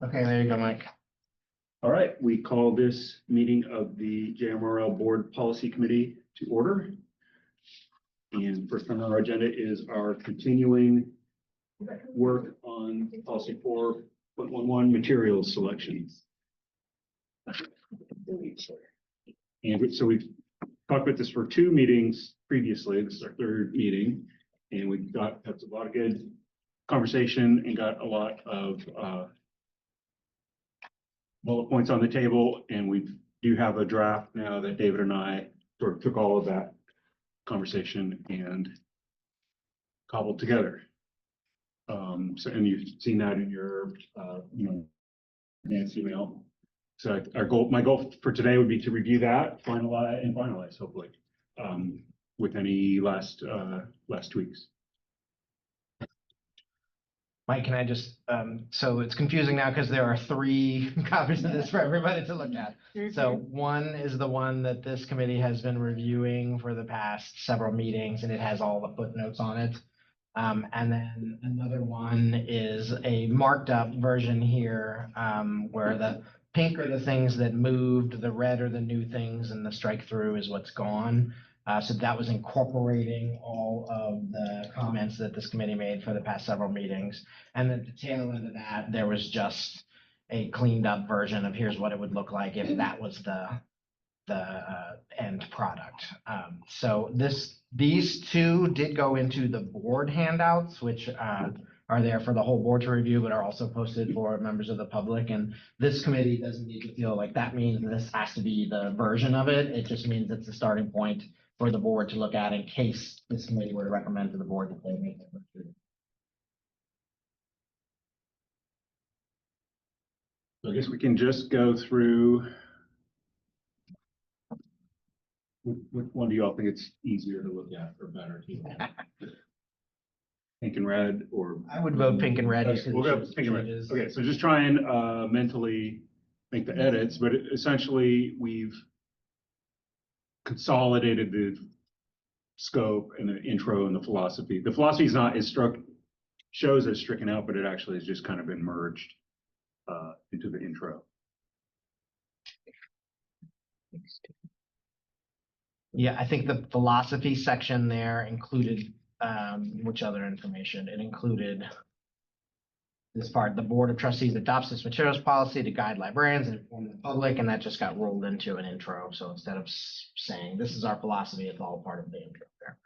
Okay, there you go, Mike. All right, we call this meeting of the JMRL Board Policy Committee to order. And first on our agenda is our continuing work on policy 4.11 materials selections. And so we've talked about this for 2 meetings previously. This is our 3rd meeting, and we had a lot of good conversation and got a lot of bullet points on the table, and we do have a draft now that David and I sort of took all of that conversation and cobbled together. So, and you've seen that in your, advance email. So my goal for today would be to review that, finalize hopefully, with any last tweaks. Mike, can I just, so it's confusing now because there are 3 copies of this for everybody to look at. So one is the one that this committee has been reviewing for the past several meetings, and it has all the footnotes on it. And then another one is a marked up version here, where the pink are the things that moved, the red are the new things, and the strike through is what's gone. So that was incorporating all of the comments that this committee made for the past several meetings. And at the tail end of that, there was just a cleaned up version of here's what it would look like if that was the end product. So these 2 did go into the board handouts, which are there for the whole board to review, but are also posted for members of the public. And this committee doesn't need to feel like that means this has to be the version of it. It just means it's a starting point for the board to look at in case this committee were to recommend to the board that they make that version. So I guess we can just go through. Which one do you all think it's easier to look at or better? Pink and red, or? I would vote pink and red. Okay, we'll go pink and red. Okay, so just try and mentally make the edits, but essentially we've consolidated the scope and the intro and the philosophy. The philosophy is not shows as stricken out, but it actually has just kind of been merged into the intro. Yeah, I think the philosophy section there included, which other information? It included this part, the Board of Trustees adopts this materials policy to guide librarians and inform the public, and that just got rolled into an intro. So instead of saying, this is our philosophy, it's all part of the intro there.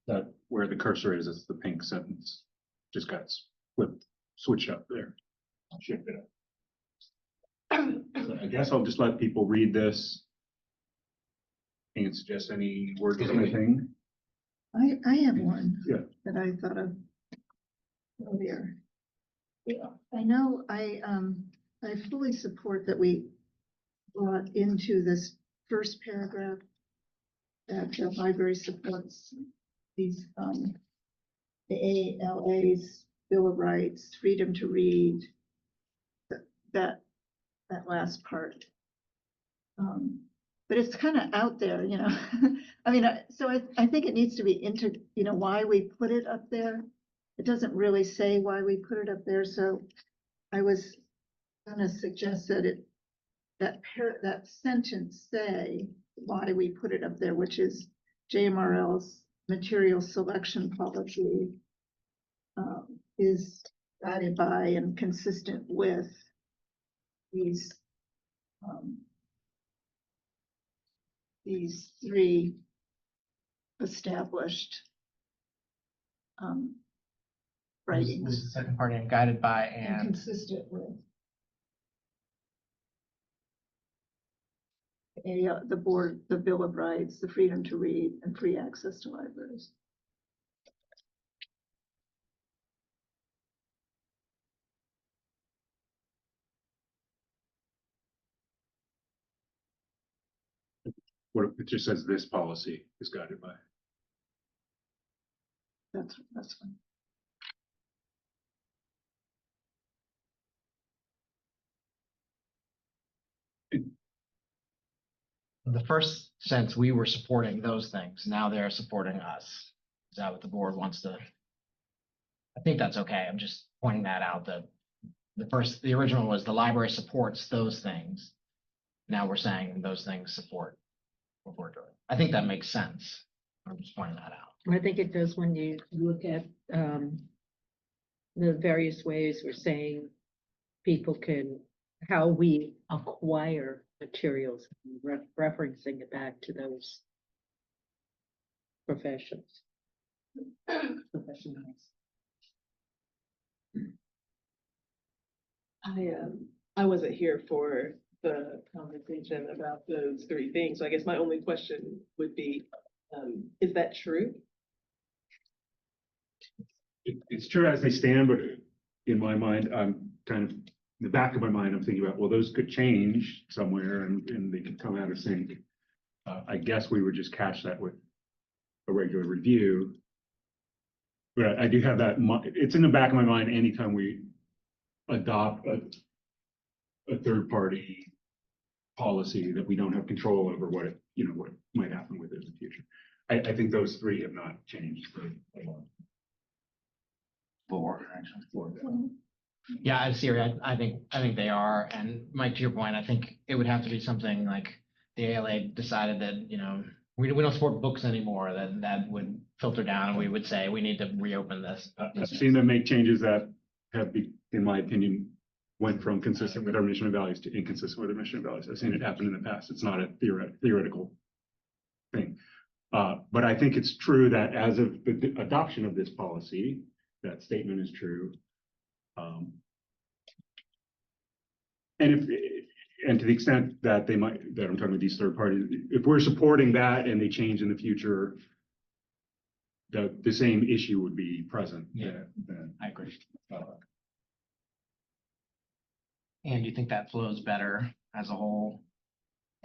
That where the cursor is, it's the pink sentence. Just got switched up there. Shifted up. So I guess I'll just let people read this and suggest any words or anything. I have one. Yeah. That I thought of earlier. Yeah, I know I fully support that we brought into this first paragraph that the library supports these the ALA's Bill of Rights, freedom to read, that last part. But it's kind of out there, you know. I mean, so I think it needs to be why we put it up there. It doesn't really say why we put it up there, so I was gonna suggest that that sentence say why we put it up there, which is JMRL's material selection policy is guided by and consistent with these 3 established writings. This is the second part, and guided by And consistent with the board, the Bill of Rights, the freedom to read, and free access to libraries. What it just says this policy is guided by. That's fine. the first sense we were supporting those things. Now they're supporting us. Is that what the board wants to? I think that's okay. I'm just pointing that out that the original was the library supports those things. Now we're saying those things support what we're doing. I think that makes sense. I'm just pointing that out. I think it does when you look at the various ways we're saying people can, how we acquire materials, referencing it back to those professions. Professionals. I wasn't here for the conversation about those three things, so I guess my only question would be, is that true? It's true as they stand, but in my mind, I'm kind of, in the back of my mind, I'm thinking about, well, those could change somewhere and they could come out of sync. I guess we would just catch that with a regular review. But I do have that, it's in the back of my mind anytime we adopt a third party policy that we don't have control over what it, what might happen with it in the future. I think those three have not changed. Four, actually. Four. Yeah, I see. I think they are. And Mike, to your point, I think it would have to be something like the ALA decided that, we don't support books anymore, that would filter down and we would say, we need to reopen this. I've seen them make changes that have, in my opinion, went from consistent with our mission and values to inconsistent with our mission and values. I've seen it happen in the past. It's not a theoretical thing. But I think it's true that as of the adoption of this policy, that statement is true. And to the extent that that I'm talking about these third parties, if we're supporting that and they change in the future, the same issue would be present. Yeah. I agree. And do you think that flows better as a whole?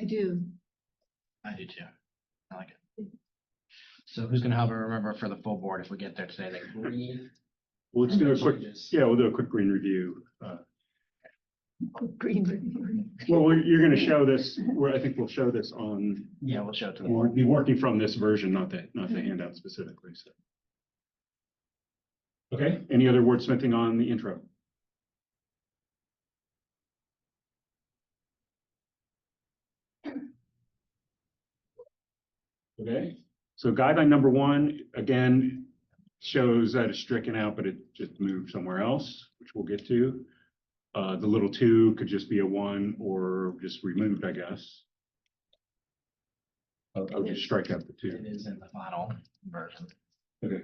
I do. I do too. I like it. So who's gonna help me remember for the full board if we get there today, like green? Well, let's do a quick, Changes. we'll do a quick green review. Green. Well, you're going to show this, I think we'll show this on, Yeah, we'll show it to the we'll board. be working from this version, not the handout specifically, so. Okay, any other wordsmithing on the intro? Okay, so guideline number 1, again, shows that it's stricken out, but it just moved somewhere else, which we'll get to. The little 2 could just be a 1 or just removed, I guess. I'll just strike out the 2. It is in the final version. Okay.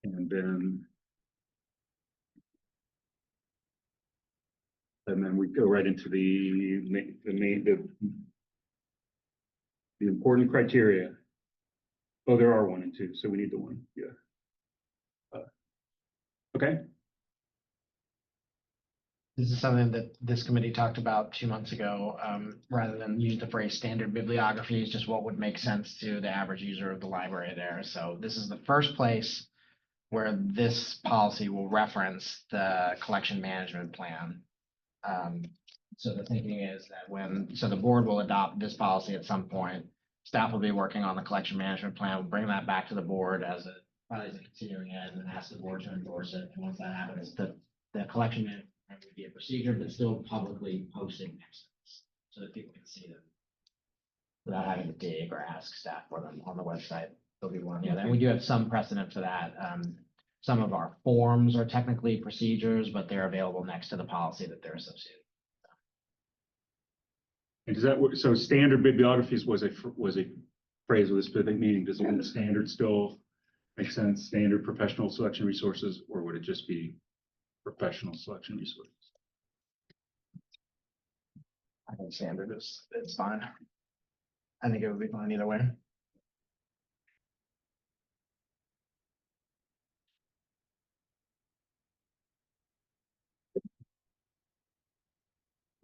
And then we go right into the important criteria. Oh, there are 1 and 2, so we need the 1. Yeah. Okay. This is something that this committee talked about 2 months ago, rather than use the phrase standard bibliography, is just what would make sense to the average user of the library there. So this is the first place where this policy will reference the collection management plan. So the thinking is that so the board will adopt this policy at some point. Staff will be working on the collection management plan. We'll bring that back to the board as a continuing ed and ask the board to endorse it. And once that happens, the collection management plan would be a procedure, but still publicly posted next to this so that people can see them without having to dig or ask staff for them on the website. There'll be one. Yeah, then we do have some precedent for that. Some of our forms are technically procedures, but they're available next to the policy that they're associated. And does that work? So standard bibliographies was a phrase with a specific meaning. Does the word standard still make sense? Standard professional selection resources, or would it just be professional selection resources? I think standard it's fine. I think it would be fine either way.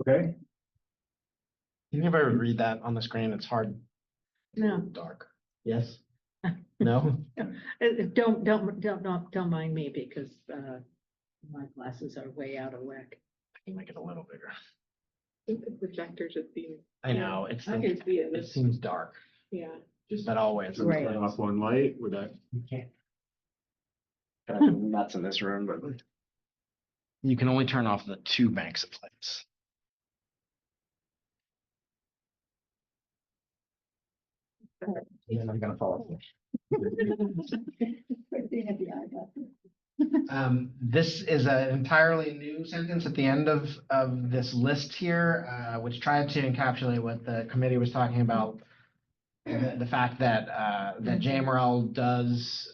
Okay. Can anybody read that on the screen? It's hard. No. Dark. Yes? No? Don't mind me because my glasses are way out of whack. I can make it a little bigger. I think the projector just seems. I know, I can see it. it seems dark, Yeah. but always. So we turn off one light with that. You can't. nuts in this room, but you can only turn off the 2 banks of lights. I'm gonna fall asleep. This is an entirely new sentence at the end of this list here, which tried to encapsulate what the committee was talking about. The fact that, that JMRL does,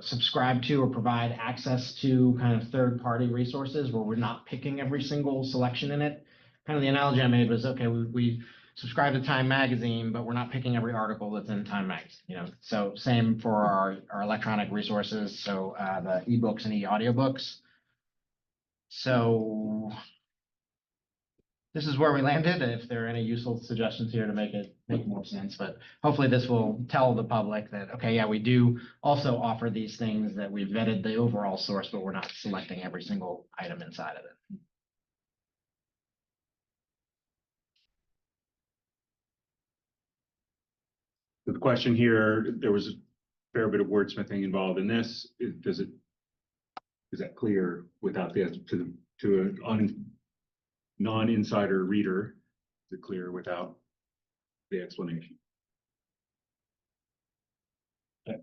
subscribe to or provide access to kind of third-party resources where we're not picking every single selection in it. Kind of the analogy I made was, okay, we subscribe to Time Magazine, but we're not picking every article that's in Time Magazine, you know? So same for our electronic resources, so, the ebooks and e-audiobooks. So this is where we landed. If there are any useful suggestions here to make more sense, but hopefully this will tell the public that, okay, yeah, we do also offer these things, that we've vetted the overall source, but we're not selecting every single item inside of it. The question here, there was a fair bit of wordsmithing involved in this. Is that clear without to a non-insider reader? Is it clear without the explanation?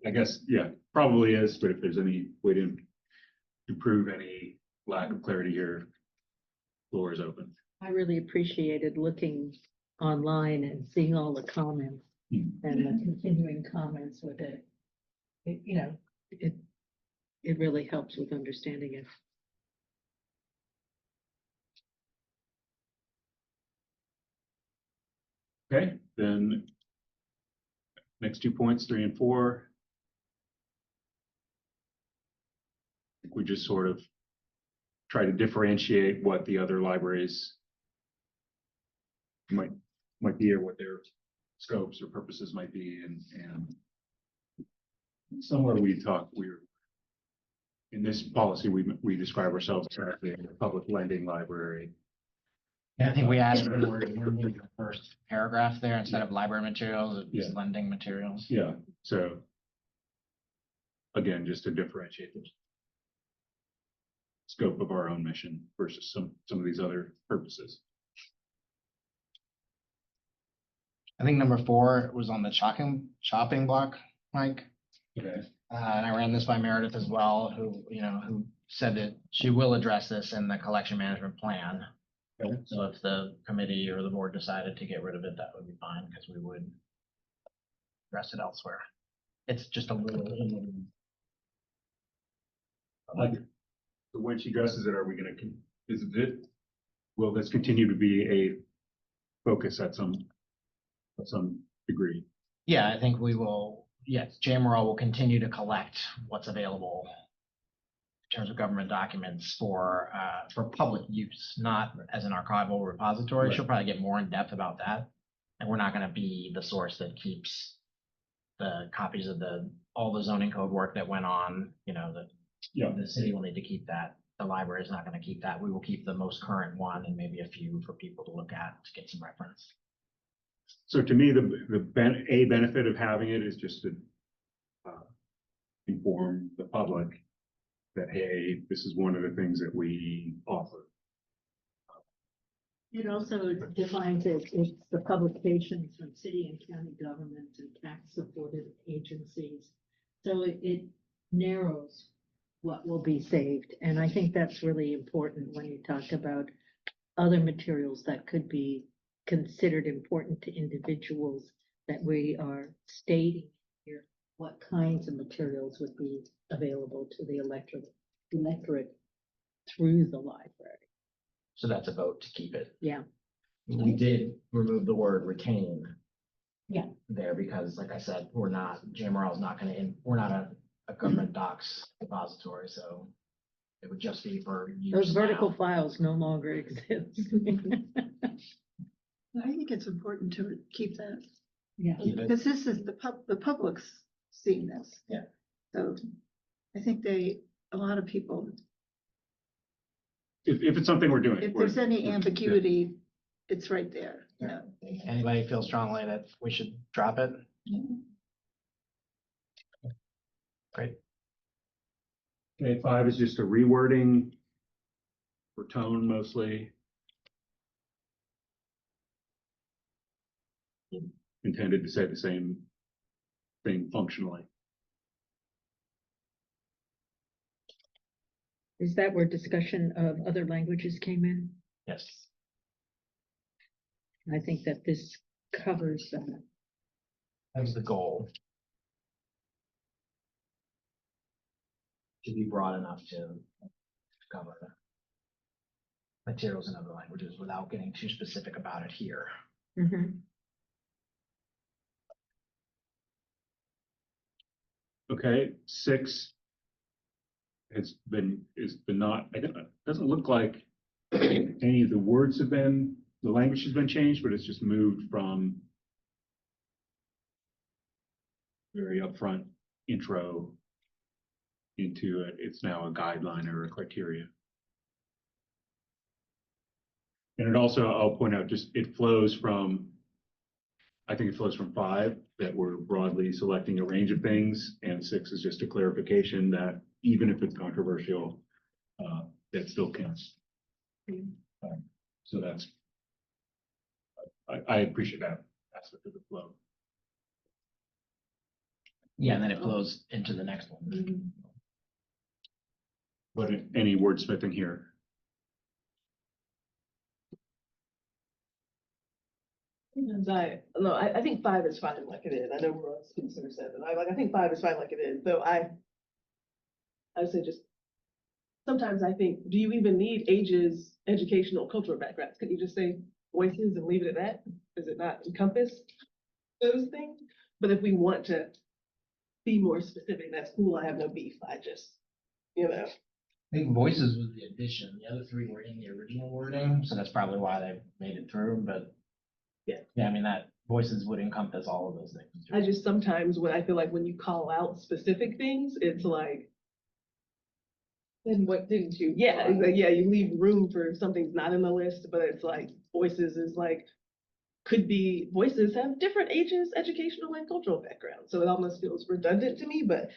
I guess, yeah, probably is, but if there's any way to prove any lack of clarity here, floor is open. I really appreciated looking online and seeing all the comments and the continuing comments with it. You know, it really helps with understanding it. Okay, then next 2 points, 3 and 4. I think we just sort of try to differentiate what the other libraries might be, or what their scopes or purposes might be, and somewhere we're in this policy, we describe ourselves as a public lending library. And I think we asked for the word in the first paragraph there, instead of library materials, Yeah. it's lending materials. Yeah, so again, just to differentiate the scope of our own mission versus some of these other purposes. I think number 4 was on the chopping block, Mike. Okay. And I ran this by Meredith as well, who said that she will address this in the collection management plan. Okay. So if the committee or the board decided to get rid of it, that would be fine, because we would address it elsewhere. It's just a little. Like, when she addresses it, are we gonna, will this continue to be a focus at some degree? Yeah, I think we will, yes, JMRL will continue to collect what's available in terms of government documents for public use, not as an archival repository. Right. She'll probably get more in depth about that. And we're not gonna be the source that keeps the copies of all the zoning code work that went on, Yeah. the city will need to keep that. The library is not gonna keep that. We will keep the most current one and maybe a few for people to look at to get some reference. So to me, the benefit of having it is just to inform the public that, hey, this is one of the things that we offer. It also defines it's the publications from city and county governments and tax-supported agencies. So it narrows what will be saved. And I think that's really important when you talk about other materials that could be considered important to individuals, that we are stating here what kinds of materials would be available to the electorate through the library. So that's a vote to keep it. Yeah. We did remove the word retain. Yeah. There, because like I said, JMRL is not we're not a government docs depository, so it would just be for use Those vertical now. files no longer exist. I think it's important to keep that, Yeah. Keep it. because this is the public's seeing this. Yeah. So I think a lot of people, If it's something we're doing. if we're- there's any yeah. ambiguity, it's right there. Anybody feel strongly that we should drop it? Great. Okay, 5 is just a rewording for tone mostly. Intended to say the same thing functionally. Is that where discussion of other languages came in? Yes. I think that this covers that. That was the goal. To be broad enough to cover materials in other languages without getting too specific about it here. Mhm. Okay, 6 is not, I don't, it doesn't look like any of the words have been, the language has been changed, but it's just moved from very upfront intro into it's now a guideline or a criteria. And it also, I'll point out, just it flows from, I think it flows from 5, that we're broadly selecting a range of things, and 6 is just a clarification that even if it's controversial, that still counts. So that's, I appreciate that aspect of the flow. Yeah, and then it flows into the next one. Mhm. But any wordsmithing here? I think 5 is fine like it is. I know we're on Spencer 7. I think 5 is fine like it is, though I would say just, sometimes I think, do you even need ages, educational, cultural backgrounds? Could you just say voices and leave it at that? Does it not encompass those things? But if we want to be more specific, that's cool. I have no beef. I just, I think voices was the addition. The other 3 were in the original wording, so that's probably why they made it through, but. Yeah, I mean, that voices would encompass all of those things. I just sometimes when I feel like when you call out specific things, it's like, then what didn't you? Yeah, it's like, yeah, you leave room for something's not in the list, but it's like voices is like, could be, voices have different ages, educational and cultural backgrounds. So it almost feels redundant to me, but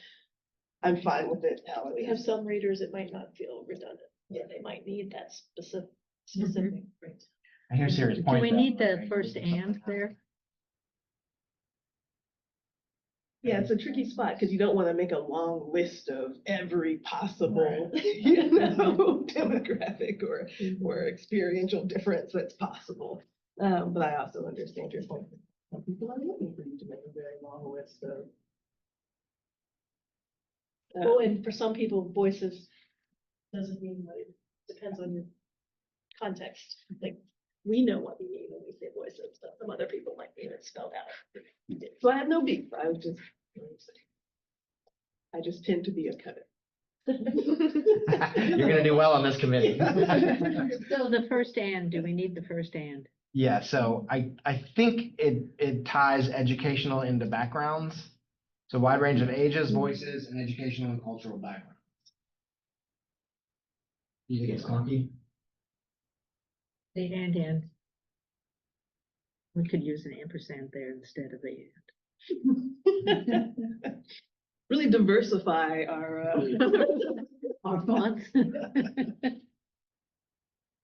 I'm fine with it how it We have is. some readers, it might not feel redundant. Yeah, they might need that specific. Right. I hear serious Do point. we though, need the right? first and there? Yeah, it's a tricky spot because you don't want to make a long list of every possible, demographic or experiential difference that's possible. But I also understand your point. Some people are looking for you to make a very long list of. Oh, and for some people, voices doesn't mean what it depends on your context. Like, we know what we mean when we say voices, but some other people might mean it spelled out. So I have no beef. I just tend to be a cutter. You're gonna do well on this committee. So the first and, do we need the first and? Yeah, so I think it ties educational into backgrounds. So wide range of ages, voices, and educational and cultural backgrounds. You think it's clunky? The and. We could use an ampersand there instead of the Really diversify our. our fonts.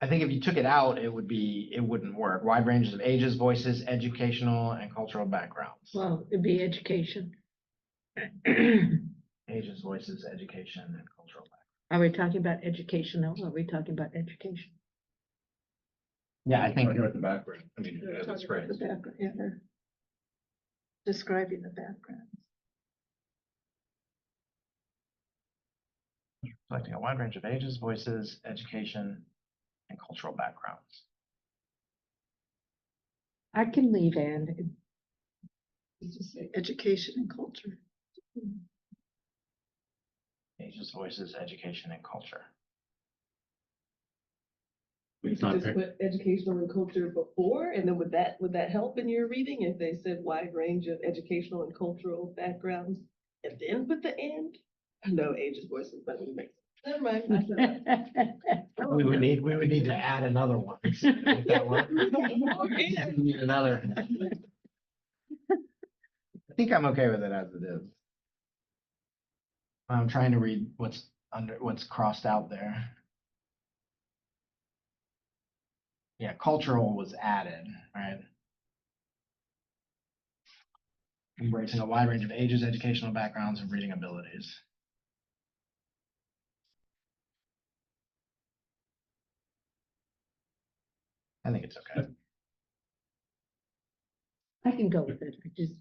I think if you took it out, it wouldn't work. Wide ranges of ages, voices, educational and cultural backgrounds. Well, it'd be education. Ages, voices, education and cultural backgrounds. Are we talking about educational? Are we talking about education? Yeah, I think. Talking about the background, I mean, Yeah, that's talking right. The background, yeah, they're describing the background. Reflecting a wide range of ages, voices, education, and cultural backgrounds. I can leave and. Just say education and culture. Ages, voices, education, and culture. We It's not could just put educational and culture before, and then would that help in your reading if they said wide range of educational and cultural backgrounds, and then put the and? No, ages, voices, but it makes, never mind. I said that. We would need to add another one. Make that work. Okay. We need another. I think I'm okay with it as it is. I'm trying to read what's under what's crossed out there. Yeah, cultural was added, right? Embracing a wide range of ages, educational backgrounds, and reading abilities. I think it's okay. I can go with it. I just,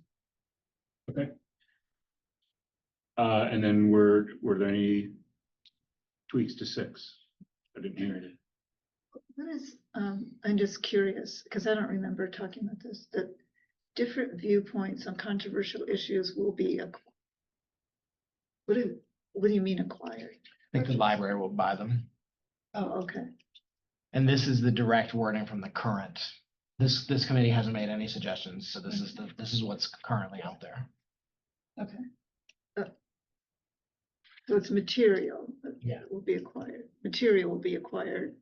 And then were there any tweaks to 6? I didn't hear it. What is, I'm just curious, because I don't remember talking about this, that different viewpoints on controversial issues will be, what do you mean acquired? I think the library will buy them. Oh, okay. And this is the direct wording from the current. This committee hasn't made any suggestions, so this is what's currently out there. Okay. So it's material that Yeah. will be acquired. Material will be acquired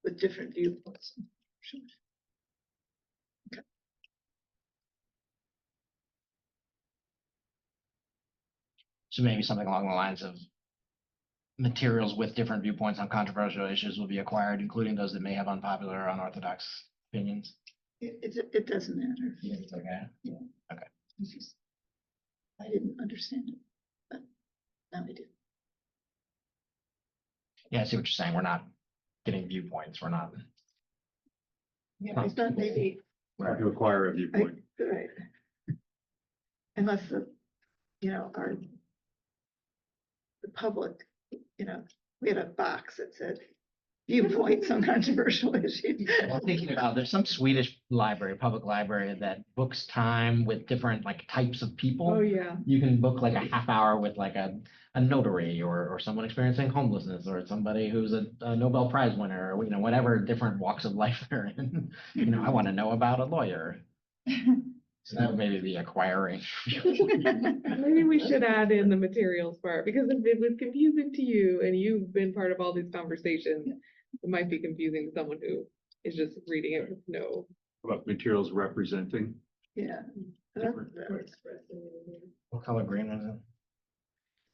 with different viewpoints. Sure. So maybe something along the lines of materials with different viewpoints on controversial issues will be acquired, including those that may have unpopular or unorthodox opinions. It doesn't matter. Yeah, it's okay. It's just- I didn't understand it, but now I do. Yeah, I see what you're saying. We're not getting viewpoints. We're not. Yeah, I thought maybe, Or to acquire a viewpoint. right. Unless the public, we had a box that said viewpoints on controversial issues. Well, thinking about, there's some Swedish library, public library that books time with different like types of people. Oh, yeah. You can book like a half hour with like a notary or someone experiencing homelessness or somebody who's a Nobel Prize winner or, whatever different walks of life they're in. I want to know about a lawyer. So that would maybe be acquiring. Maybe we should add in the materials part, because if it was confusing to you and you've been part of all these conversations, it might be confusing to someone who is just reading it with no. About materials representing. Yeah. Different. What color green was it?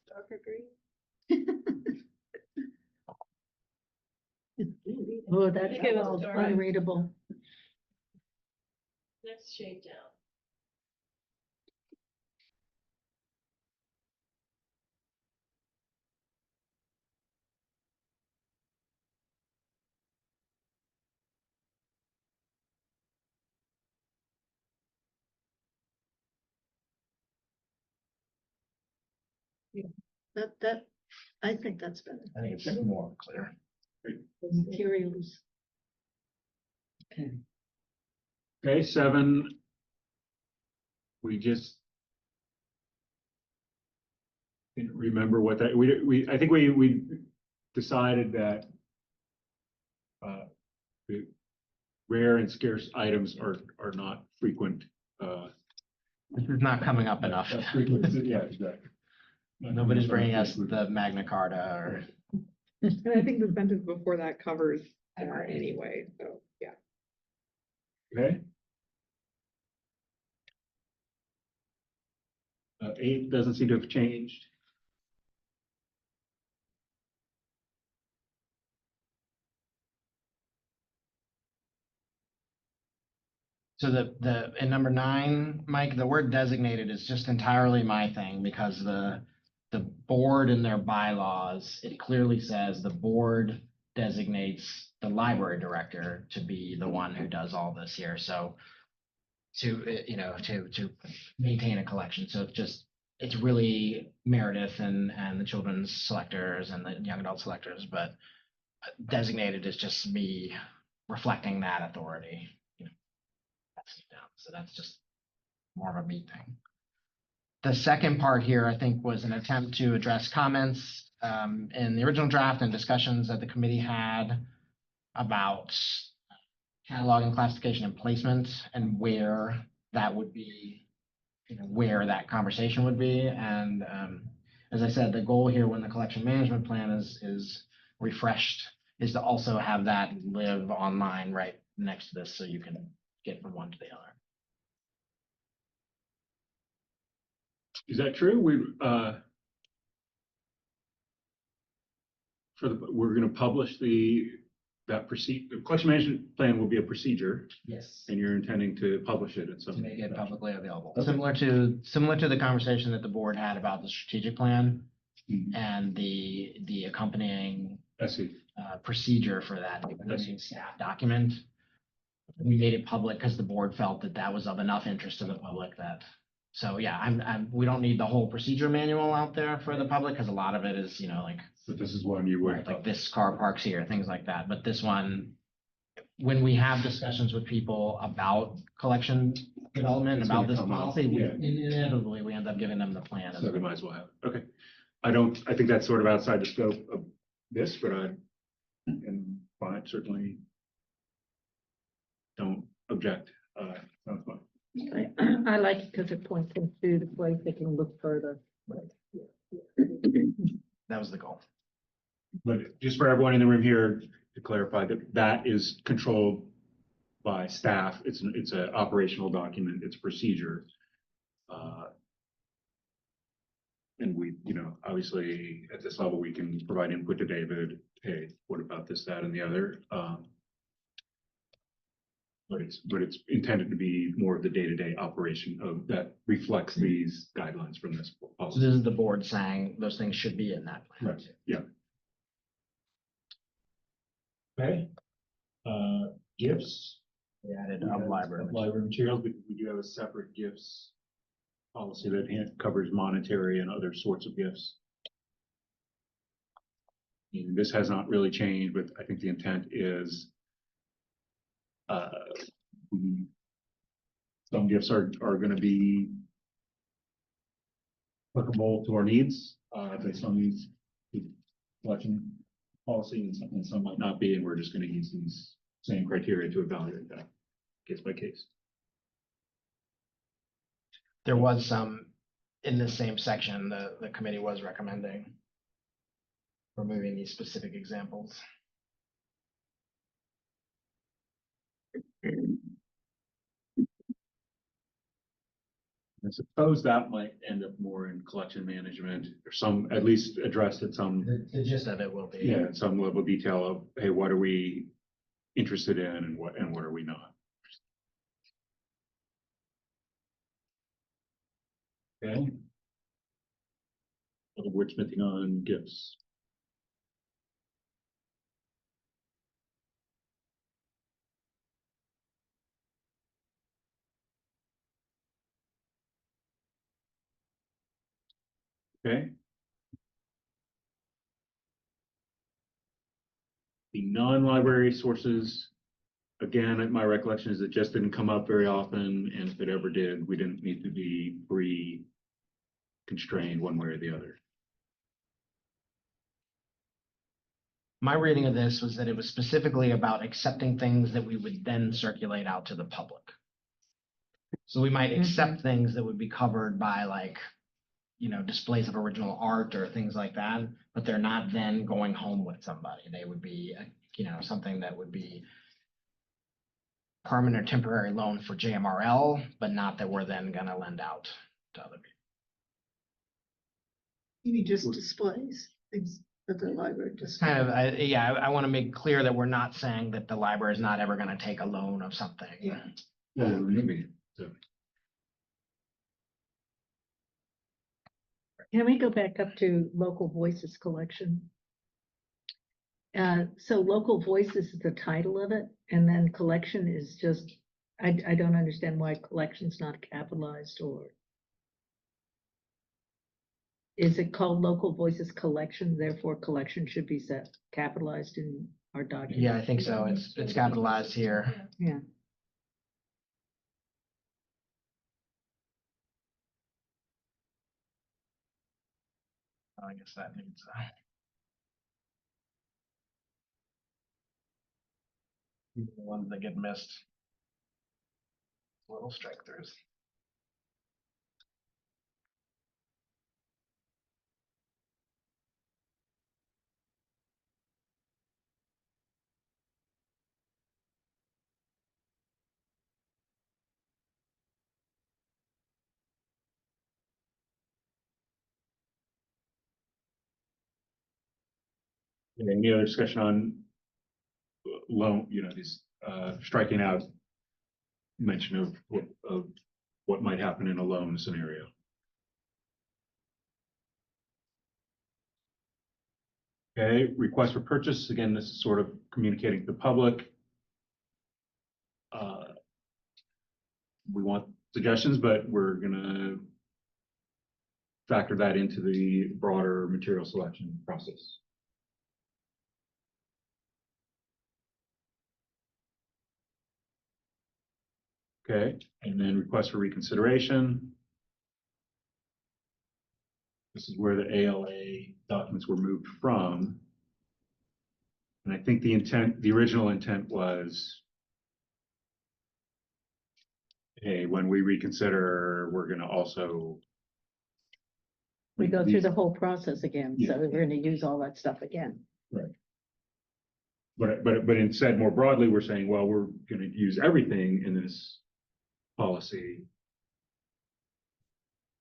Darker green. oh, that's Okay, that's all all right. unreadable. Next shade down. That, I think that's better. I think it's more clear. Materials. Okay, 7. We just didn't remember what that, I think we decided that the rare and scarce items are not frequent. This is not coming up enough. Yeah, exactly. Nobody's bringing us the Magna Carta or. And I think the sentence before that covers that anyway, so, yeah. Okay. 8 doesn't seem to have changed. So in number 9, Mike, the word designated is just entirely my thing because the board in their bylaws, it clearly says the board designates the library director to be the one who does all this here. So to maintain a collection. So it's really Meredith and the children's selectors and the young adult selectors, but designated is just me reflecting that authority. So that's just more of a me thing. The second part here, I think, was an attempt to address comments in the original draft and discussions that the committee had about cataloging, classification, and placement, and where that would be, where that conversation would be. And as I said, the goal here when the collection management plan is refreshed is to also have that live online right next to this so you can get from one to the other. Is that true? we're gonna publish the collection management plan will be a procedure, Yes. and you're intending to publish it at some. To make it publicly available. Okay. Similar to the conversation that the board had about the strategic plan Mhm. and the accompanying I see. procedure for that, the accompanying staff document. We made it public because the board felt that that was of enough interest to the public that, so yeah, we don't need the whole procedure manual out there for the public, because a lot of it is, like, But this is one you would. like this car parks here, things like that. But this one, when we have discussions with people about collection development, It's about gonna this come up, policy, yeah. inevitably, we end up giving them the plan. as So we well. might as well have it. Okay. I think that's sort of outside the scope of this, but I am fine, certainly don't object. Sounds fine. I like it because it points them to the place they can look further. That was the goal. But just for everyone in the room here, to clarify that that is controlled by staff. It's an operational document. It's procedure. And we, obviously at this level, we can provide input to David. Hey, what about this, that, and the other? But it's intended to be more of the day-to-day operation of that reflects these guidelines from this So policy. this is the board saying those things should be in that plan. Right, yeah. Okay. Gifts. We added We have library. Library materials, but we do have a separate gifts policy that covers monetary and other sorts of gifts. And this has not really changed, but I think the intent is uh, some gifts are gonna be applicable to our needs, based on these collection policy, and some might not be, and we're just gonna use these same criteria to evaluate that case by case. There was some in the same section, the committee was recommending removing these specific examples. I suppose that might end up more in collection management, or some, at least addressed at some, The gist of it will be. yeah, at some level of detail of, hey, what are we interested in and what are we not? Okay. Other wordsmithing on gifts. Okay. The non-library sources, again, my recollection is it just didn't come up very often, and if it ever did, we didn't need to be constrained one way or the other. My reading of this was that it was specifically about accepting things that we would then circulate out to the public. So we might accept things that would be covered by displays of original art or things like that, but they're not then going home with somebody. They would be, something that would be permanent or temporary loan for JMRL, but not that we're then gonna lend out to other people. Maybe just displays, things at the library. It's kind of, I want to make clear that we're not saying that the library is not ever gonna take a loan of something. Yeah. Well, we're removing it, so. Can we go back up to local voices collection? So local voices is the title of it, and then collection is just, I don't understand why collection's not capitalized, or is it called local voices collection, therefore collection should be set capitalized in our document? Yeah, I think so. It's capitalized here. Yeah. I guess that needs, the ones that get missed. Little strike throughs. Any other discussion on loan, these, striking out mention of what might happen in a loan scenario? Okay, request for purchase, again, this is sort of communicating to the public. We want suggestions, but we're gonna factor that into the broader material selection process. Okay, and then request for reconsideration. This is where the ALA documents were moved from. And I think the original intent was, hey, when we reconsider, we're gonna also. We go through the whole process again, Yeah. so we're gonna use all that stuff again. But instead, more broadly, we're saying, well, we're gonna use everything in this policy.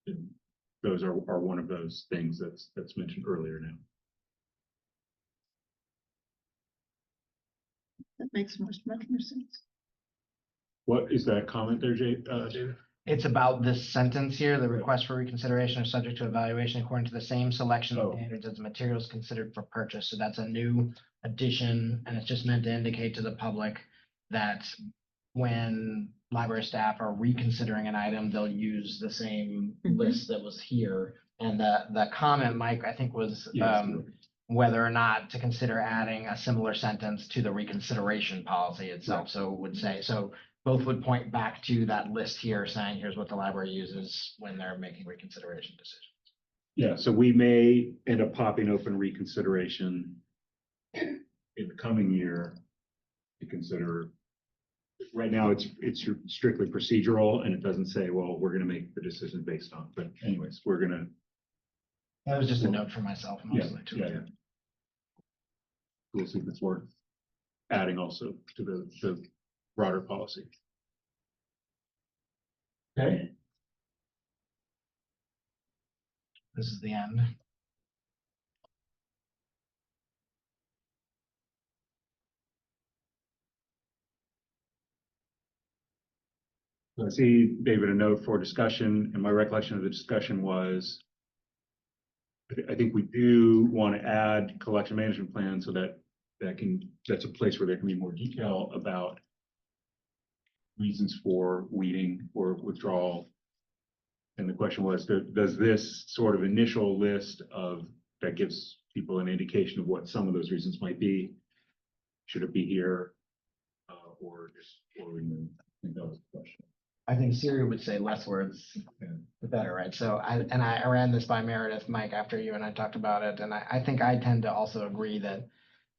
And those are one of those things that's mentioned earlier now. That makes much more sense. What is that comment there, David? It's about this sentence here, the request for reconsideration is subject to evaluation according to the same selection Oh. standards as the materials considered for purchase. So that's a new addition, and it's just meant to indicate to the public that when library staff are reconsidering an item, they'll use the same list that was here. And the comment, Mike, I think was, whether or not to consider adding a similar sentence to the reconsideration policy itself. So it would say, so both would point back to that list here saying, here's what the library uses when they're making reconsideration decisions. Yeah, so we may end up popping open reconsideration in the coming year to consider. Right now, it's strictly procedural, and it doesn't say, well, we're gonna make the decision based on, but anyways, we're gonna. That was just a note for myself mostly too. Yeah. We'll see if it's worth adding also to the broader policy. Okay. This is the end. So I see, David, a note for discussion, and my recollection of the discussion was, I think we do want to add collection management plan so that's a place where there can be more detail about reasons for weeding or withdrawal. And the question was, does this sort of initial list that gives people an indication of what some of those reasons might be, should it be here, or removed? I think that was the question. I think Siri would say less words, the better, right? So I ran this by Meredith, Mike, after you and I talked about it, and I think I tend to also agree that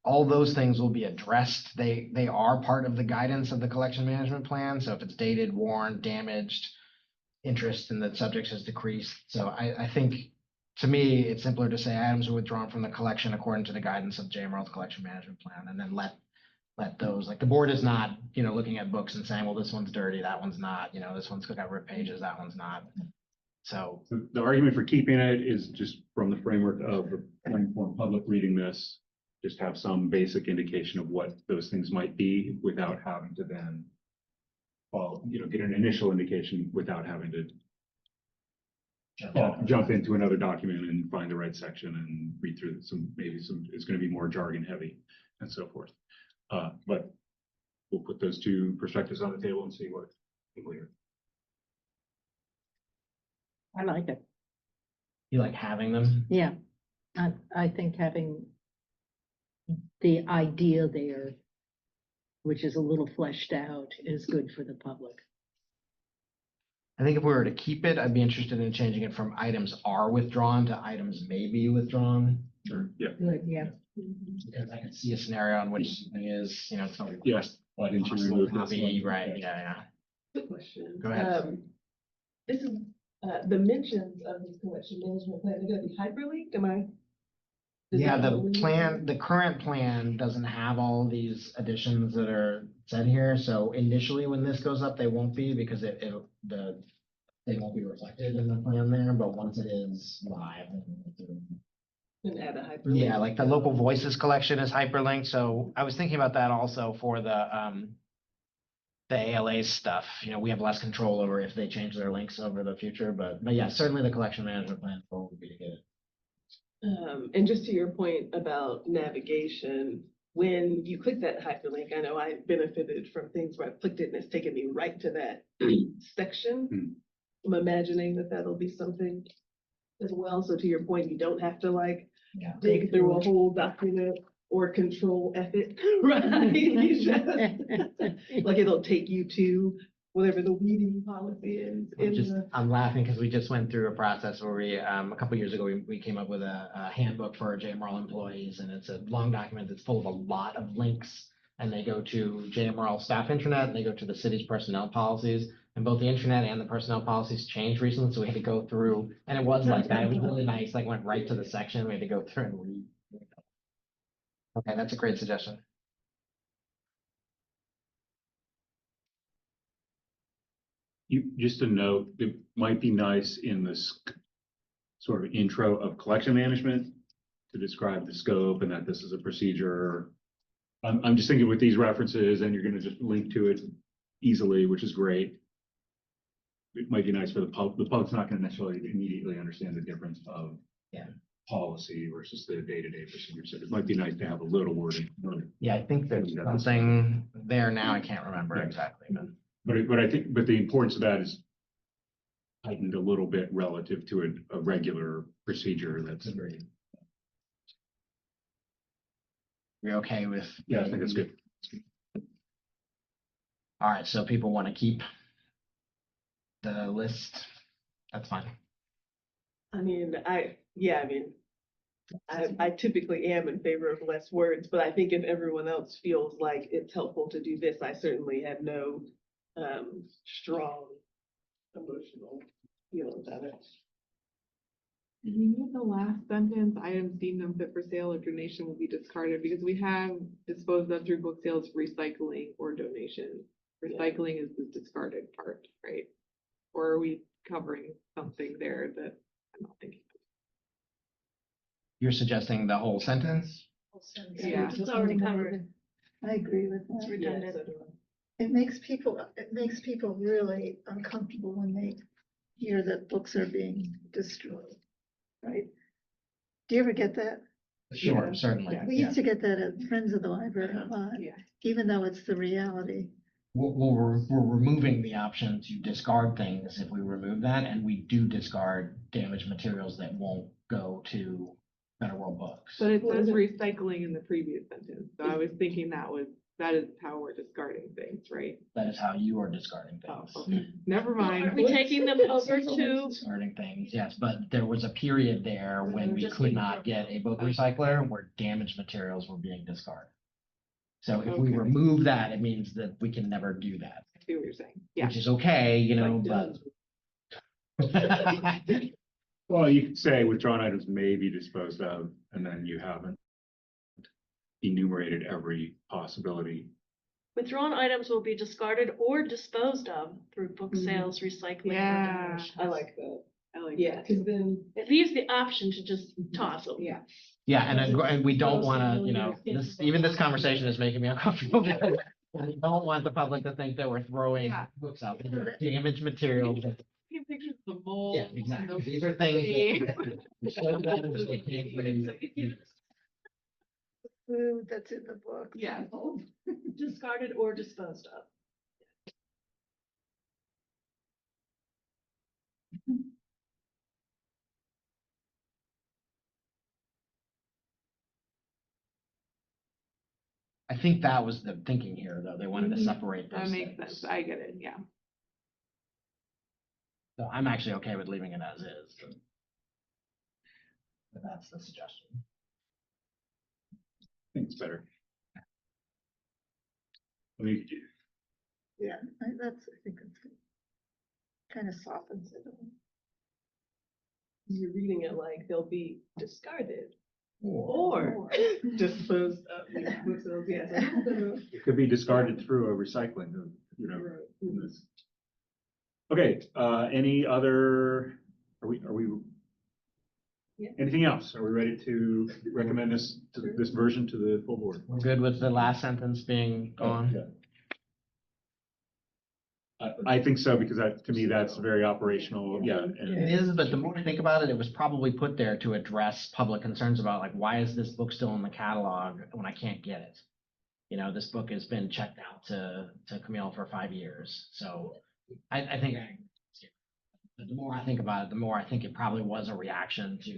all those things will be addressed. They are part of the guidance of the collection management plan. So if it's dated, worn, damaged, interest in the subject has decreased. So I think, to me, it's simpler to say items are withdrawn from the collection according to the guidance of JMRL's collection management plan, and then let those, like, the board is not, looking at books and saying, well, this one's dirty, that one's not, this one's got ripped pages, that one's not. So The argument for keeping it is just from the framework of the informed public reading this, just have some basic indication of what those things might be without having to then get an initial indication without having to jump into another document and find the right section and read through maybe it's going to be more jargon heavy and so forth. But we'll put those two perspectives on the table and see what people hear. I like it. you like having them? Yeah, I think having the idea there, which is a little fleshed out, is good for the public. I think if we were to keep it, I'd be interested in changing it from items are withdrawn to items may be withdrawn. Sure. Yeah. Good, yeah. Because I can see a scenario in which something is, it's not. Yes. Why didn't you possible remove this copy, one? right, yeah. Quick question. Go ahead. This is, the mentions of this collection management plan, they're gonna be hyperlinked, am I? is Yeah, that what we- the current plan doesn't have all these additions that are said here, so initially when this goes up, they won't be because they won't be reflected in the plan there, but once it is live. And add a hyperlink. Yeah, like the local voices collection is hyperlinked, so I was thinking about that also for the ALA stuff. You know, we have less control over if they change their links over the future, but yeah, certainly the collection management plan goal would be to get it. And just to your point about navigation, when you click that hyperlink, I know I benefited from things where I clicked it and it's taken me right to that section. I'm imagining that that'll be something as well. So to your point, you don't have to like Yeah. dig through a whole document or control F it, right? You just- Like it'll take you to whatever the reading policy is in the. I'm laughing because we just went through a process where we, a couple years ago, we came up with a handbook for our JMRL employees, and it's a long document that's full of a lot of links. And they go to JMRL staff intranet, and they go to the city's personnel policies, and both the intranet and the personnel policies changed recently, so we had to go through, and it was like that, it was really nice, like went right to the section, we had to go through and read. Okay, that's a great suggestion. Just a note, it might be nice in this sort of intro of collection management to describe the scope and that this is a procedure. I'm just thinking with these references and you're gonna just link to it easily, which is great. It might be nice for the public. The public's not gonna necessarily immediately understand the difference of policy versus the day-to-day procedure. So it might be nice to have a little wording. Yeah, I think there's something there now, I can't remember exactly, but. But I think, but the importance of that is heightened a little bit relative to a regular procedure that's. You're okay with? Yeah, I think it's good. All right, so people want to keep the list, that's fine. I mean, I typically am in favor of less words, but I think if everyone else feels like it's helpful to do this, I certainly have no strong emotional feelings about it. And you know the last sentence, items deemed unfit for sale or donation will be discarded, because we have disposed of through book sales, recycling, or donation. Recycling is the discarded part, right? Or are we covering something there that I'm not thinking of? You're suggesting the whole sentence? Yeah. It's already covered. I agree with It's that. redundant. It makes people really uncomfortable when they hear that books are being destroyed, right? Do you ever get that? Sure, Yeah. certainly. Yeah. We used to get that at Friends of the Library a lot, Yeah. even though it's the reality. We're removing the option to discard things if we remove that, and we do discard damaged materials that won't go to Better World Books. But it says recycling in the previous sentence, so I was thinking that is how we're discarding things, right? That is how you are discarding Oh, things. okay, never mind. Are we taking them over to? Discarding things, yes, but there was a period there when we could not get a book recycler where damaged materials were being discarded. So if we Okay. remove that, it means that we can never do that, I see what you're saying, yeah. which is okay, you know, but. Well, you could say withdrawn items may be disposed of, and then you haven't enumerated every possibility. Withdrawn items will be discarded or disposed of through book Mhm. sales, recycling, or Yeah. donation. I like that. I like Yeah, that. because then It leaves the option to just toss them. Yeah. Yeah, and we don't wanna, you know, even this conversation is making me uncomfortable because we don't want the public to think that we're throwing Yeah. books out. These are damaged materials. Taking pictures of the mold. Yeah, exactly. These are things that. we showed them that they can't really- Food that's in the book. Yeah. Discarded or disposed of. I think that was the thinking here, though. They wanted to Mhm. separate That those makes things. sense, I get it, yeah. So I'm actually okay with leaving it as is. But that's the suggestion. I think it's better. I mean, Yeah, I think that's good. Kind of softens it. a little. you're reading it like they'll be discarded Or or disposed of. Book sales, yes. it could be discarded through a recycling, you know. Okay, any other, are we Anything else? Are we ready to recommend this version to the full board? We're good with the last sentence being gone. Yeah. I think so, because to me, that's very operational, yeah. It And is, but the more I think about it, it was probably put there to address public concerns about like, why is this book still in the catalog when I can't get it? You know, this book has been checked out to Camille for 5 years, so I think but the more I think about it, the more I think it probably was a reaction to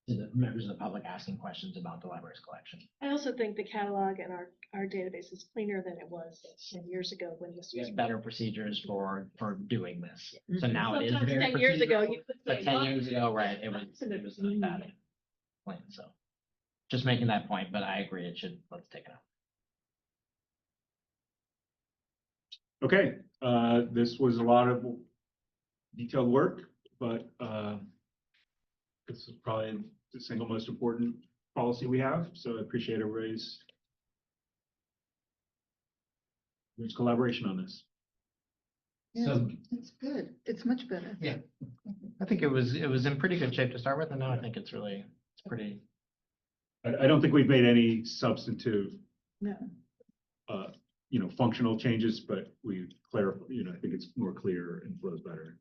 the members of the public asking questions about the library's collection. I also think the catalog and our database is cleaner than it was 10 years ago when this We was. have better procedures for doing this, so now it is Sometimes very 10 years ago, procedural, you could but say, 10 "Well, years ago, right, it was not that plain, so. Just making that point, but I agree, let's take it out. okay, this was a lot of detailed work, but this is probably the single most important policy we have, so I appreciate everybody's collaboration on this. Yeah, So, it's good. It's much better. yeah, I think it was in pretty good shape to start with, and now I think it's pretty, I don't think we've made any substantive, No. functional changes, but we clarify, I think it's more clear and flows better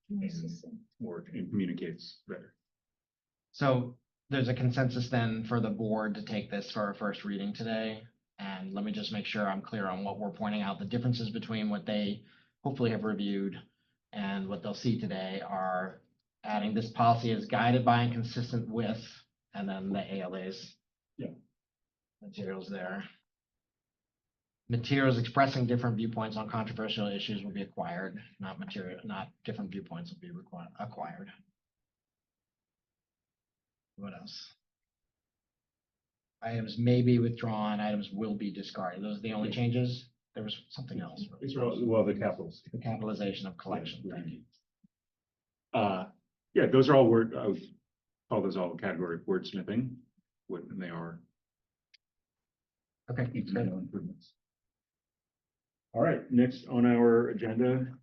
and communicates better. so there's a consensus then for the board to take this for our first reading today. And let me just make sure I'm clear on what we're pointing out. The differences between what they hopefully have reviewed and what they'll see today are adding this policy is guided by and consistent with, and then the ALA's Yeah. materials there. Materials expressing different viewpoints on controversial issues will be acquired, not different viewpoints will be acquired. What else? Items may be withdrawn, items will be discarded. Those are the only changes. There was something else. These are all, well, the capitals. The capitalization of collection. Yeah. Thank you. Yeah, those are all I would call those all category of wordsmithing, and they are Okay. incremental improvements. All right, next on our agenda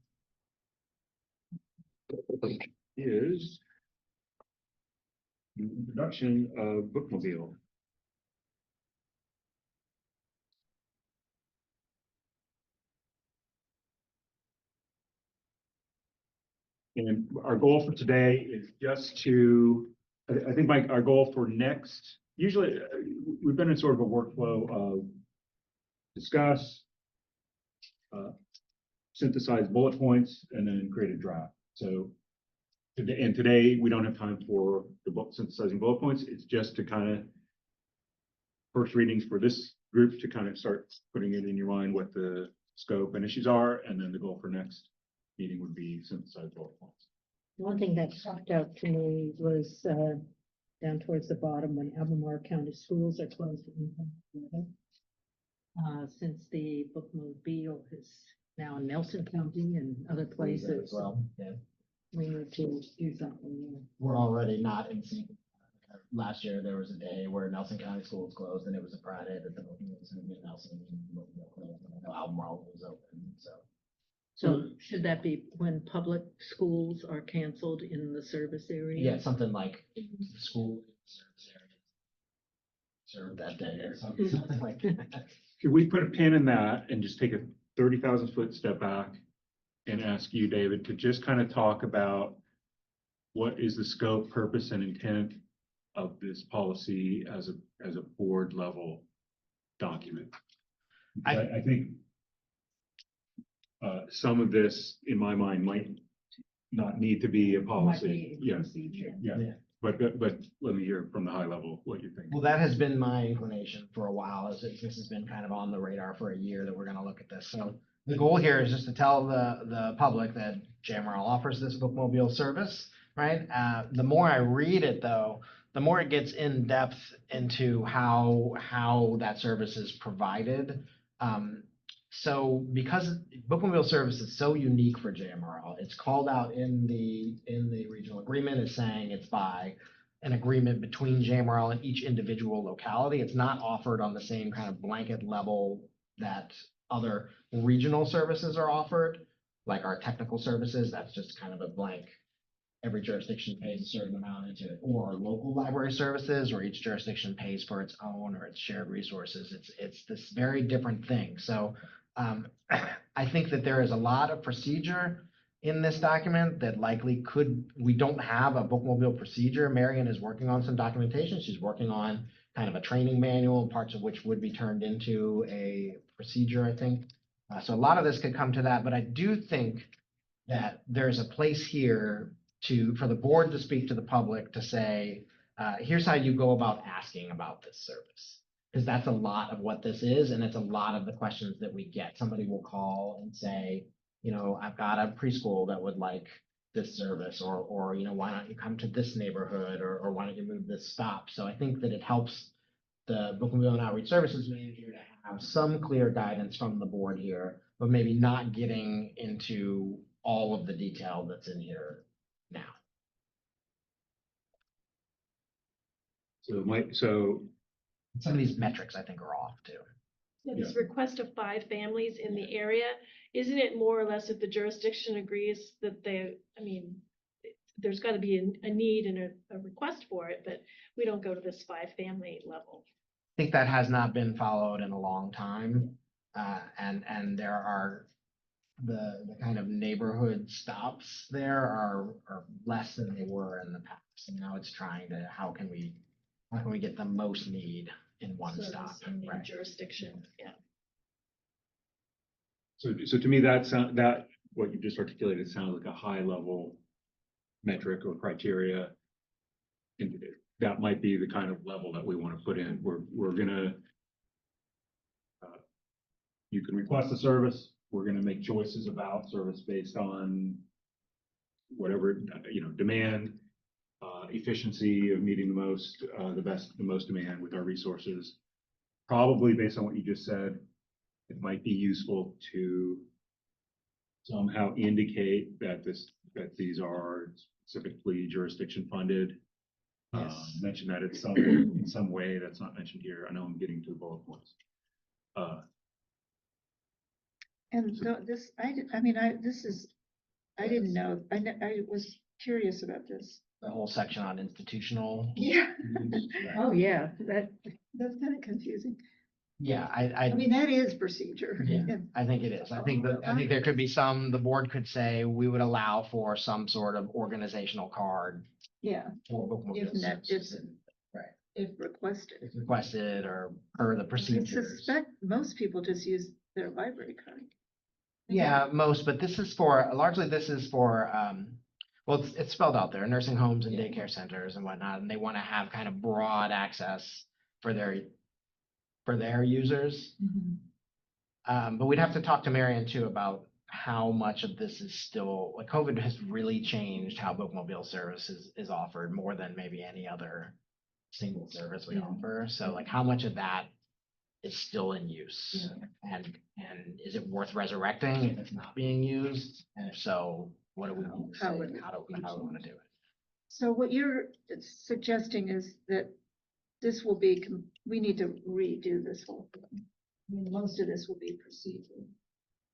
is the introduction of Bookmobile. And our goal for today is just to, I think our goal for next, usually we've been in sort of a workflow of discuss, synthesize bullet points, and then create a draft. So, today we don't have time for the synthesizing bullet points. It's just to kind of first readings for this group to kind of start putting it in your mind what the scope and issues are, and then the goal for next meeting would be synthesize bullet points. One thing that popped out to me was down towards the bottom when Albemarle County schools are closed. Since the bookmobile is now in Nelson County and other places, Well, yeah. we need to do something there. We're already not in sync. Last year, there was a day where Nelson County Schools closed, and it was a Friday that the booking was in Nelson. Albemarle was open, so. So should that be when public schools are canceled in the service area? Yeah, something like school service area. Serve that day or something like that. Could we put a pin in that and just take a 30,000-foot step back and ask you, David, to just kind of talk about what is the scope, purpose, and intent of this policy as a board level document? I think some of this, in my mind, might not need to be a Might policy. be a Yeah, procedure. yeah. Yeah. But let me hear from the high level what you think. Well, that has been my inclination for a while, as this has been kind of on the radar for a year that we're gonna look at this. So the goal here is just to tell the public that JMRL offers this bookmobile service, right? The more I read it though, the more it gets in depth into how that service is provided. So because bookmobile service is so unique for JMRL, it's called out in the regional agreement as saying it's by an agreement between JMRL and each individual locality. It's not offered on the same kind of blanket level that other regional services are offered, like our technical services. That's just kind of a blank every jurisdiction pays a certain amount into it, or local library services, or each jurisdiction pays for its own or its shared resources. It's this very different thing. So I think that there is a lot of procedure in this document that likely we don't have a bookmobile procedure. Marion is working on some documentation. She's working on kind of a training manual, parts of which would be turned into a procedure, I think. So a lot of this could come to that, but I do think that there's a place here for the board to speak to the public to say, here's how you go about asking about this service. Because that's a lot of what this is, and it's a lot of the questions that we get. Somebody will call and say, I've got a preschool that would like this service, or why don't you come to this neighborhood, or why don't you move this stop? So I think that it helps the bookmobile and outreach services manager to have some clear guidance from the board here, but maybe not getting into all of the detail that's in here now. So Some of these metrics I think are off too. Yeah, this request of 5 families in the area, isn't it more or less if the jurisdiction agrees that there's got to be a need and a request for it, but we don't go to this 5-family level. I think that has not been followed in a long time. And there are the kind of neighborhood stops there are less than they were in the past. And now it's trying to, how can we get the most need in one stop? Service in the Right. jurisdiction, yeah. So to me, that what you just articulated sounds like a high level metric or criteria. And that might be the kind of level that we want to put in. We're gonna, you can request a service. We're gonna make choices about service based on whatever, demand, efficiency of meeting the most demand with our resources. Probably based on what you just said, it might be useful to somehow indicate that these are specifically jurisdiction funded. Yes. Mention that in some way that's not mentioned here. I know I'm getting to the bullet points. And this, I didn't know, I was curious about this. The whole section on institutional. Yeah. Oh, yeah, That's kind of confusing. Yeah, I mean, that is procedure. Yeah. I think it is. I think there could be the board could say, we would allow for some sort of organizational card Yeah, for bookmobile services. Right. if requested. If requested or per the I procedures. suspect most people just use their library card. Yeah, most, but largely this is for, well, it's spelled out there, nursing homes and daycare centers and whatnot, and they want to have kind of broad access for their users. But we'd have to talk to Marion too about how much of this is still, like COVID has really changed how bookmobile service is offered more than maybe any other single service we offer. So like how much of that is still in use? And is it worth resurrecting if it's not being used? And if so, what do we need to say? How do we want to do it? So what you're suggesting is that this will we need to redo this whole thing. I mean, most of this will be procedure.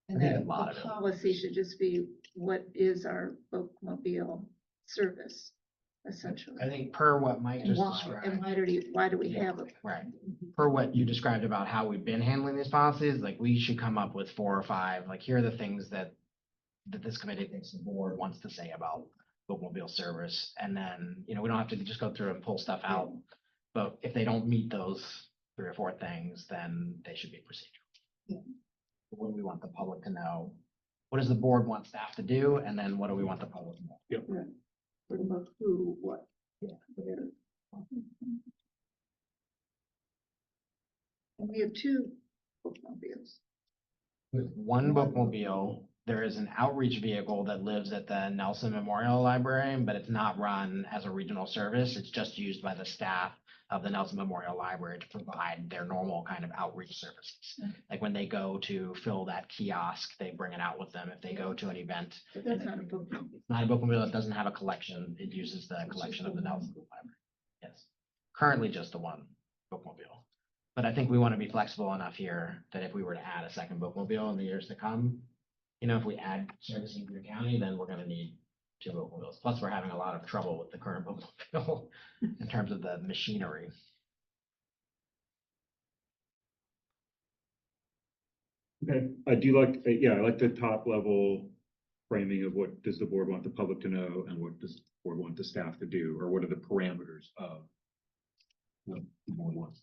And I think then a lot the of it. policy should just be what is our bookmobile service, essentially. I think per what Mike And just why, described. and why do we have it? Right. Per what you described about how we've been handling these policies, like we should come up with 4 or 5, like here are the things that this committee thinks the board wants to say about bookmobile service. And then, we don't have to just go through and pull stuff out. But if they don't meet those 3 or 4 things, then they should be procedural. What do we want the public to know? What does the board want staff to do? And then what do we want the public to know? What about who, what? Where. And we have 2 bookmobiles. With one bookmobile, there is an outreach vehicle that lives at the Nelson Memorial Library, but it's not run as a regional service. It's just used by the staff of the Nelson Memorial Library to provide their normal kind of outreach services. Like when they go to fill that kiosk, they bring it out with them. If they go to an event. But that's not a bookmobile. It's not a bookmobile. It doesn't have a collection. It uses the collection of the Nelson Library. Yes. Currently just the one bookmobile. But I think we want to be flexible enough here that if we were to add a second bookmobile in the years to come, if we add servicing to the county, then we're going to need two bookmobiles. Plus, we're having a lot of trouble with the current bookmobile in terms of the machinery. Okay, I do like, yeah, I like the top level framing of what does the board want the public to know and what does the board want the staff to do, or what are the parameters of what the board wants.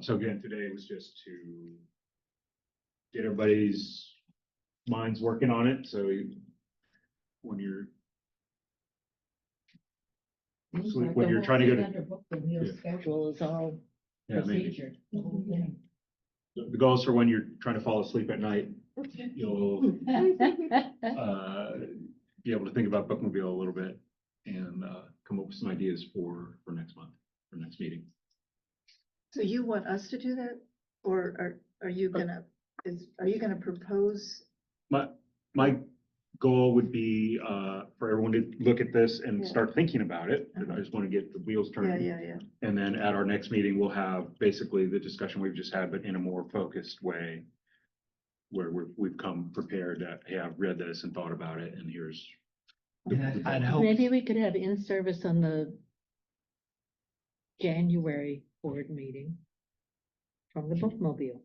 So again, today was just to get everybody's minds working on it, so when you're when you're trying to go to, yeah. Schedule is all yeah, maybe. procedure, the whole thing. The goal is for when you're trying to fall asleep at night, you'll be able to think about bookmobile a little bit and come up with some ideas for next month, for next meeting. So you want us to do that? Or are you gonna, are you gonna propose? My goal would be for everyone to look at this and Yeah. start thinking about it. And I just want to get the wheels Yeah, turning. yeah. And then at our next meeting, we'll have basically the discussion we've just had, but in a more focused way, where we've come prepared that, hey, I've read this and thought about it, and here's. I'd hope. Maybe we could have in-service on the January board meeting from the bookmobile.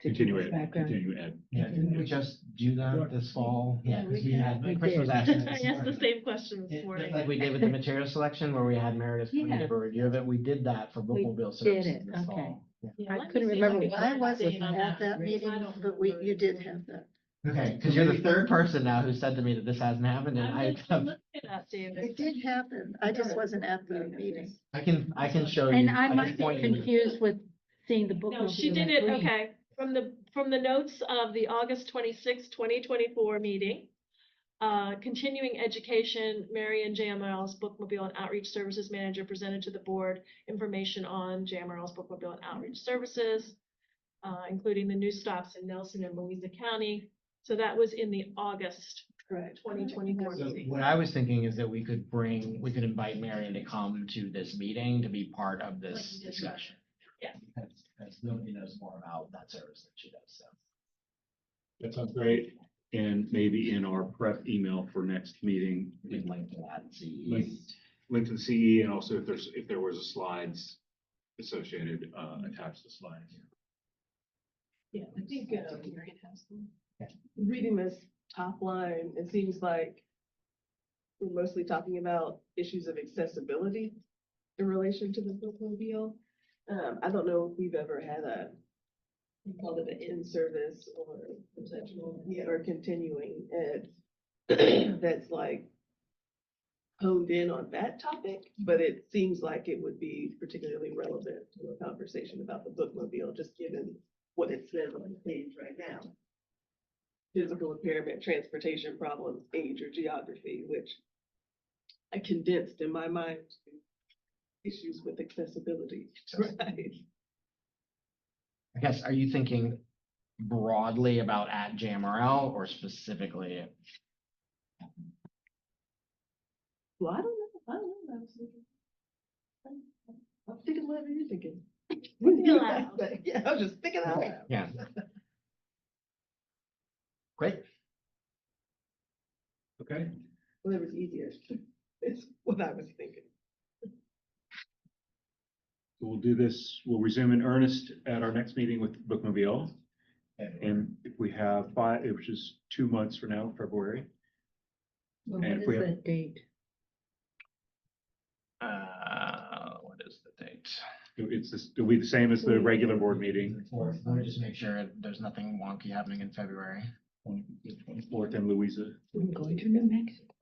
to give Continue us ed, background. continue ed. Yeah, didn't we just do that this fall? Yeah, because we did. Chris was asking. I this asked the morning. same question this Just morning. like we did with the material selection where we had Meredith come in Yeah. for review of it, we did that for We bookmobile did services it, this okay. fall. Yeah. Yeah, I let me couldn't see if remember can I find the wasn't date on at that Rich. meeting, I don't but you remember. did have that. Okay, because you're the third person now who said to me that this hasn't happened, and I'm looking it up, David. It did happen. I just wasn't at the meeting. I can show you. And I can might be point you- confused with seeing the bookmobile. No, she did in it, green. okay, from the notes of the August 26, 2024 meeting. Continuing education, Marion JMRL's Bookmobile and Outreach Services Manager presented to the board information on JMRL's Bookmobile and Outreach Services, including the new stops in Nelson and Louisa County. So that was in the August Correct. 2024 So meeting. what I was thinking is that we could invite Marion to come to this meeting to be part of this discussion. Yeah. Because nobody knows more about that service than she does, so. That sounds great. And maybe in our prep email for next meeting, We can link to that and see. link to the CE, and also if there was a slides associated, attach the slides. Yeah, I think, reading this top line, it seems like we're mostly talking about issues of accessibility in relation to the bookmobile. I don't know if we've ever had we call it an in-service or potential, or continuing ed that's like honed in on that topic, but it seems like it would be particularly relevant to a conversation about the bookmobile, just given what it says on the page right now. Physical impairment, transportation problems, age or geography, which I condensed in my mind to issues with accessibility. Right. I guess, are you thinking broadly about at JMRL or specifically? Well, I don't know. I was thinking. I'm thinking whatever you're thinking. Think aloud. Yeah, I was just thinking out loud. Yeah. Great. Okay. Whatever's easier. It's what I was thinking. We'll do this, we'll resume in earnest at our next meeting with Bookmobile. And if we have which is 2 months from now, February. Well, And what if we is have- that date? What is the date? It'll be the same as the regular board meeting, Let me just make sure there's nothing wonky happening in February. 24th in Louisa. I'm going to New Mexico.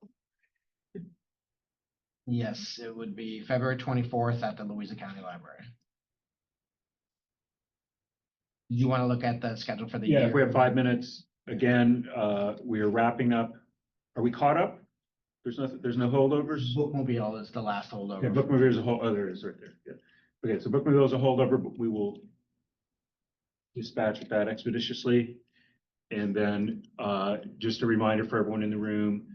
Yes, it would be February 24th at the Louisa County Library. You want to look at the schedule for the year? Yeah, if we have 5 minutes, again, we are wrapping up. Are we caught up? There's no holdovers? Bookmobile is the last holdover. Yeah, Bookmobile is a whole, oh, there it is right there. Yeah. Okay, so Bookmobile is a holdover, but we will dispatch that expeditiously. And then, just a reminder for everyone in the room,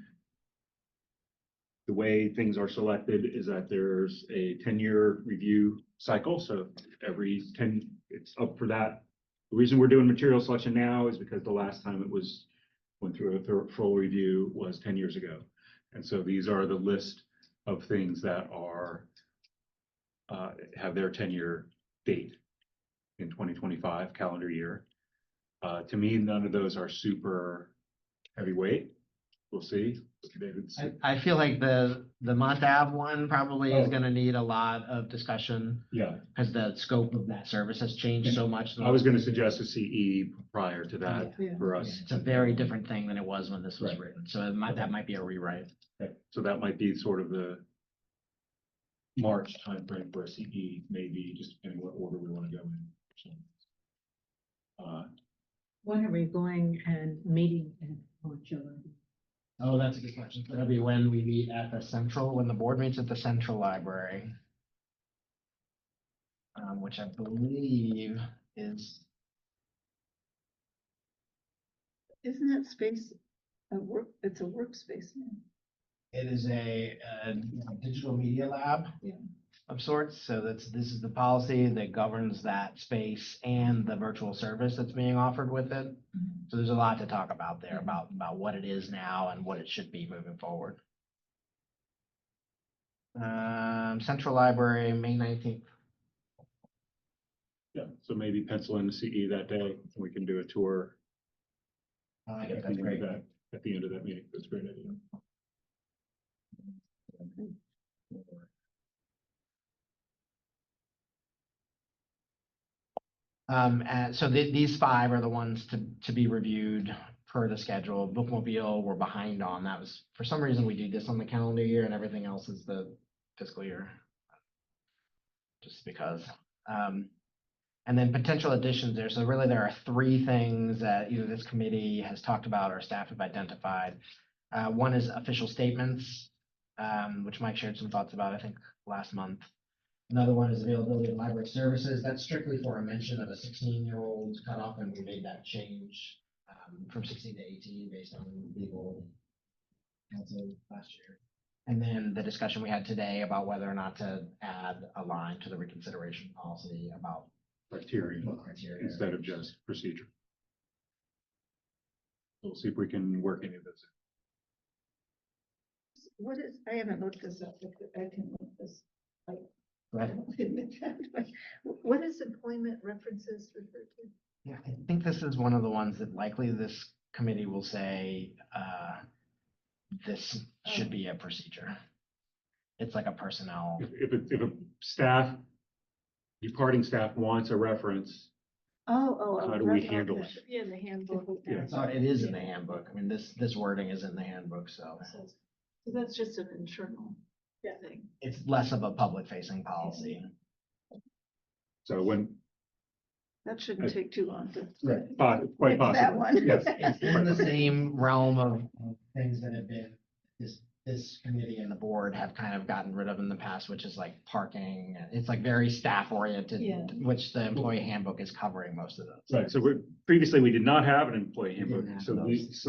the way things are selected is that there's a 10-year review cycle. So every 10, it's up for that. The reason we're doing material selection now is because the last time it was went through a full review was 10 years ago. And so these are the list of things that are, have their 10-year date in 2025 calendar year. To me, none of those are super heavyweight. We'll see. David's- I feel like the Mont Ave one probably is Oh. gonna need a lot of discussion, Yeah, because the scope of that service has changed so much. I was gonna suggest a CE prior to that Yeah. for us. It's a very different thing than it was when this was Right. written, so that might be a rewrite. Okay, so that might be sort of the March timeframe for a CE, maybe, just depending what order we want to go in. So, When are we going and meeting in Montchiliad? Oh, that's a good question. That'll be when we meet at the central, when the board meets at the central library. Which I believe is, Isn't that space a work, it's a workspace now? it is a digital media lab. Yeah. Of sorts, so this is the policy that governs that space and the virtual service that's being offered with it. So there's a lot to talk about there, about what it is now and what it should be moving forward. Central Library, May 19th. yeah, so maybe pencil in the CE that day, and we can do a tour I at think the that's end great. of that, at the end of that meeting. That's a great idea. And so these five are the ones to be reviewed per the schedule. Bookmobile, we're behind on. That was, for some reason, we do this on the calendar year and everything else is the fiscal year. Just because. And then potential additions there. So really there are three things that either this committee has talked about or staff have identified. One is official statements, which Mike shared some thoughts about, I think, last month. Another one is availability of library services. That's strictly for a mention of a 16-year-old cutoff, and we made that change from 16 to 18 based on legal counsel last year. And then the discussion we had today about whether or not to add a line to the reconsideration policy about Criteria criteria. instead of just procedure. We'll see if we can work any of this. What is, I haven't looked this up, but I can look this. Go ahead. What is employment references referred to? Yeah, I think this is one of the ones that likely this committee will say, this should be a procedure. It's like a personnel. If a staff, departing staff wants a reference, Oh. how do we handle it? Yeah, in the handbook. Yeah. So it is in the handbook. I mean, this wording is in the handbook, so So that's just an internal thing. it's less of a public facing policy. So when, That shouldn't take too long to. quite fix that possibly, one. yes. It's in the same realm of things that have been, this committee and the board have kind of gotten rid of in the past, which is like parking. It's like very staff oriented, Yeah. which the employee handbook is covering most of those. Right, so previously we did not have an employee We didn't handbook, have so those.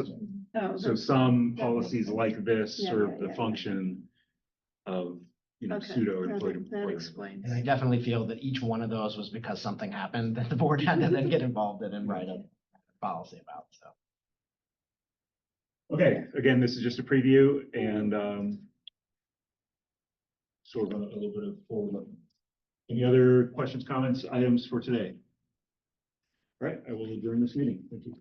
Oh, so that's- some that policies makes like this Yeah, serve yeah, the yeah. function of, Okay, pseudo employed that employer. explains. And I definitely feel that each one of those was because something happened that the board had to then get involved in and write a policy about, so. Okay, again, this is just a preview and sort of a little bit of forward look. Any other questions, comments, items for today? All right, I will adjourn this meeting. Thank you.